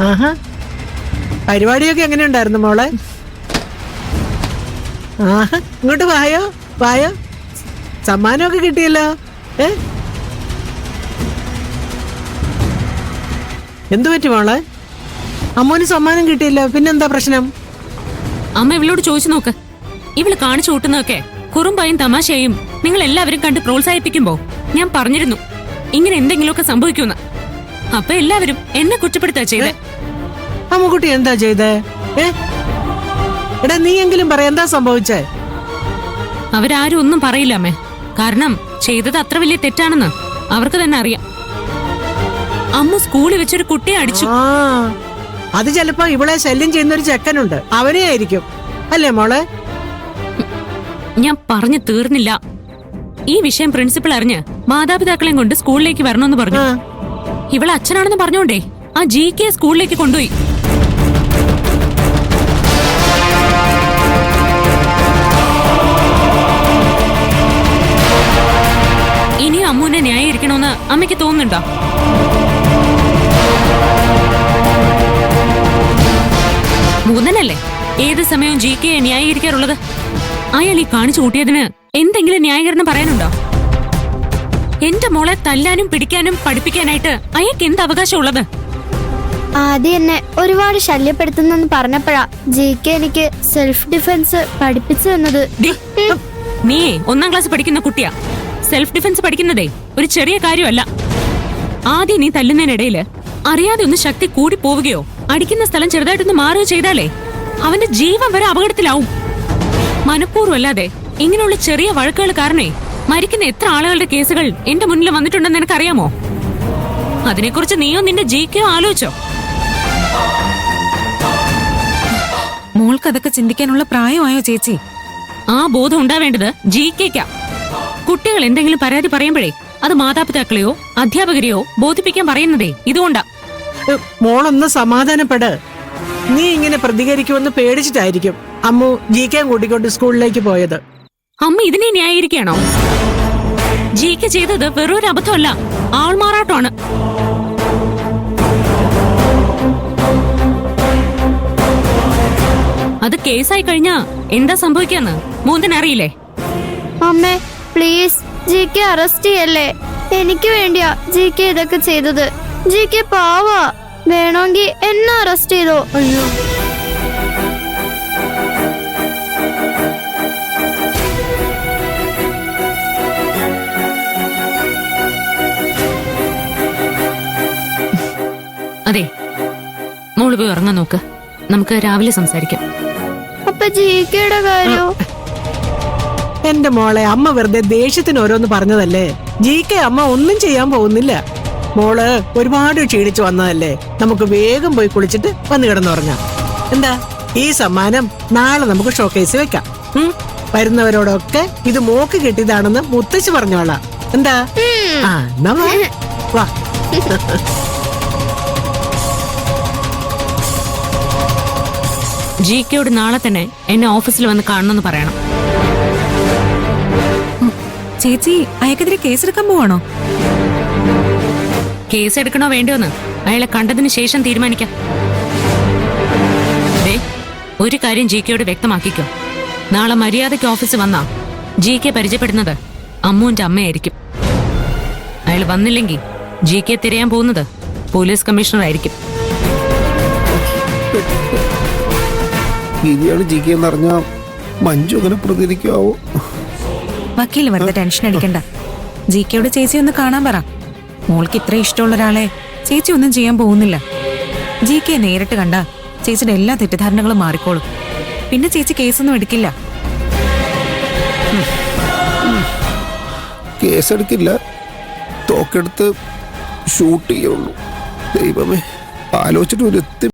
ആഹാ, പരിപാടിയൊക്കെ എങ്ങനെയുണ്ടായിരുന്നു മോളെ? ആഹാ, ഇങ്ങോട്ട് വായോ വായോ, സമ്മാനമൊക്കെ കിട്ടിയല്ലോ. എന്തു പറ്റി മോളെ? അമ്മോന് സമ്മാനം കിട്ടിയല്ലോ, പിന്നെന്താ പ്രശ്നം? അമ്മ ഇവളോട് ചോദിച്ചു നോക്ക്. ഇവള് കാണിച്ചു കൂട്ടുന്നതൊക്കെ കുറുമ്പായും തമാശയും നിങ്ങൾ എല്ലാവരും കണ്ട് പ്രോത്സാഹിപ്പിക്കുമ്പോ ഞാൻ പറഞ്ഞിരുന്നു ഇങ്ങനെ എന്തെങ്കിലുമൊക്കെ സംഭവിക്കുമെന്ന്. അപ്പൊ എല്ലാവരും എന്നെ കുറ്റപ്പെടുത്താ ചെയ്തേ. അമ്മുക്കുട്ടി എന്താ ചെയ്തേ? എടാ നീ എങ്കിലും പറ, എന്താ സംഭവിച്ചേ? അവരാരും ഒന്നും പറയില്ല അമ്മേ. കാരണം ചെയ്തത് അത്ര വലിയ തെറ്റാണെന്ന് അവർക്ക് തന്നെ അറിയാം. അമ്മ സ്കൂളിൽ വെച്ചൊരു കുട്ടിയെ അടിച്ചു. അത് ചിലപ്പോ ഇവളെ ശല്യം ചെയ്യുന്ന ഒരു ചെക്കനുണ്ട്, അവനെ ആയിരിക്കും അല്ലേ മോളെ? ഞാൻ പറഞ്ഞു തീർന്നില്ല. ഈ വിഷയം പ്രിൻസിപ്പൾ അറിഞ്ഞ് മാതാപിതാക്കളെയും കൊണ്ട് സ്കൂളിലേക്ക് വരണമെന്ന് പറഞ്ഞു. ഇവളെ അച്ഛനാണെന്ന് പറഞ്ഞോണ്ടേ ആ GK സ്കൂളിലേക്ക് കൊണ്ടുപോയി. ഇനി അമ്മുവിനെ ന്യായീകരിക്കണമെന്ന് അമ്മയ്ക്ക് തോന്നുന്നുണ്ടോ? മൂന്നനല്ലേ ഏത് സമയവും GK ന്യായീകരിക്കാറുള്ളത്. അയാൾ ഈ കാണിച്ചു കൂട്ടിയതിന് എന്തെങ്കിലും ന്യായീകരണം പറയാനുണ്ടോ? എന്റെ മോളെ തല്ലാനും പിടിക്കാനും പഠിപ്പിക്കാനായിട്ട് അയാൾക്ക് എന്ത് അവകാശമുള്ളത്? ആദ്യം എന്നെ ഒരുപാട് ശല്യപ്പെടുത്തുന്നെന്ന് പറഞ്ഞപ്പോഴാ GK എനിക്ക് സെൽഫ് ഡിഫെൻസ് പഠിപ്പിച്ചു തന്നത്. നീയേ 1ാം ക്ലാസ് പഠിക്കുന്ന കുട്ടിയാ. സെൽഫ് ഡിഫെൻസ് പഠിക്കുന്നതേ ഒരു ചെറിയ കാര്യമല്ല. ആദ്യം നീ തല്ലുന്നതിനിടയില് അറിയാതെ ഒന്ന് ശക്തി കൂടി പോവുകയോ അടിക്കുന്ന സ്ഥലം ചെറുതായിട്ടൊന്ന് മാറുകയോ ചെയ്താലേ അവന്റെ ജീവൻ വരെ അപകടത്തിലാവും. മനഃപൂർവ്വമല്ലാതെ ഇങ്ങനെയുള്ള ചെറിയ വഴക്കുകൾ കാരണേ മരിക്കുന്ന എത്ര ആളുകളുടെ കേസുകൾ എന്റെ മുന്നിൽ വന്നിട്ടുണ്ടെന്ന് നിനക്കറിയാമോ? അതിനെക്കുറിച്ച് നീയോ നിന്റെ GKയോ ആലോചിച്ചോ? മോൾക്ക് അതൊക്കെ ചിന്തിക്കാനുള്ള പ്രായമായോ ചേച്ചി? ആ ബോധം ഉണ്ടാവേണ്ടത് GKക്കാ. കുട്ടികൾ എന്തെങ്കിലും പരാതി പറയുമ്പോഴേ അത് മാതാപിതാക്കളെയോ അധ്യാപകരെയോ ബോധിപ്പിക്കാൻ പറയുന്നതേ ഇതുകൊണ്ടാ. മോളൊന്ന് സമാധാനപ്പെട്. നീ ഇങ്ങനെ പ്രതികരിക്കുമെന്ന് പേടിച്ചിട്ടായിരിക്കും അമ്മു GK കൂട്ടിക്കൊണ്ട് സ്കൂളിലേക്ക് പോയത്. അമ്മ ഇതിനെ ന്യായീകരിക്കുകയാണോ? GK ചെയ്തത് വെറൊരു അബദ്ധമല്ല, ആൾമാറാട്ടമാണ്. അത് കേസായി കഴിഞ്ഞാ എന്താ സംഭവിക്കാന്ന് മൂന്നനറിയില്ലേ? അമ്മേ പ്ലീസ് GK അറസ്റ്റ് ചെയ്യല്ലേ. എനിക്ക് വേണ്ടിയാ GK ഇതൊക്കെ ചെയ്തത്. GK പാവാ, വേണമെങ്കിൽ എന്നെ അറസ്റ്റ് ചെയ്തോ. അയ്യോ, അതെ, മോള് പോയി ഉറങ്ങാൻ നോക്ക്. നമുക്ക് രാവിലെ സംസാരിക്കാം. അപ്പൊ GKയുടെ കാര്യോ? എന്റെ മോളെ, അമ്മ വെറുതെ ദേഷ്യത്തിന് ഓരോന്ന് പറഞ്ഞതല്ലേ. GK അമ്മ ഒന്നും ചെയ്യാൻ പോകുന്നില്ല. മോള് ഒരുപാട് ക്ഷീണിച്ചു വന്നതല്ലേ, നമുക്ക് വേഗം പോയി കുളിച്ചിട്ട് വന്ന് കിടന്നുറങ്ങാം. എന്താ, ഈ സമ്മാനം നാളെ നമുക്ക് ഷോക്കേസ് വെക്കാം. വരുന്നവരോടൊക്കെ ഇത് മോക്ക് കിട്ടിയതാണെന്ന് മുത്തശ്ശി പറഞ്ഞോളാം. എന്താ? എന്നാ വാ. GKയോട് നാളെ തന്നെ എന്നെ ഓഫീസിൽ വന്ന് കാണണമെന്ന് പറയണം. ചേച്ചി അയാൾക്കെതിരെ കേസെടുക്കാൻ പോവാണോ? കേസ് എടുക്കണോ വേണ്ടോന്ന് അയാളെ കണ്ടതിന് ശേഷം തീരുമാനിക്കാം. ഒരു കാര്യം GKയോട് വ്യക്തമാക്കിക്കോ. നാളെ മര്യാദയ്ക്ക് ഓഫീസിൽ വന്നാ GK പരിചയപ്പെടുന്നത് അമ്മുവിന്റെ അമ്മയായിരിക്കും. അയാൾ വന്നില്ലെങ്കിൽ GK തിരയാൻ പോകുന്നത് പോലീസ് കമ്മീഷണർ ആയിരിക്കും. ഇനിയാണ് GK എന്നറിഞ്ഞ മഞ്ജു അങ്ങനെ പ്രതികരിക്കാവോ? വക്കീൽ വെറുതെ ടെൻഷൻ അടിക്കണ്ട. GKയോട് ചേച്ചി ഒന്ന് കാണാൻ പറ. മോൾക്ക് ഇത്ര ഇഷ്ടമുള്ള ഒരാളെ ചേച്ചി ഒന്നും ചെയ്യാൻ പോകുന്നില്ല. GK നേരിട്ട് കണ്ട ചേച്ചിയുടെ എല്ലാ തെറ്റിദ്ധാരണകളും മാറിക്കോളും. പിന്നെ ചേച്ചി കേസൊന്നും എടുക്കില്ല. കേസെടുക്കില്ല, തോക്കെടുത്ത് ഷൂട്ട് ചെയ്യുള്ളൂ. ദൈവമേ, ആലോചിച്ചിട്ട് ഒരു എത്തി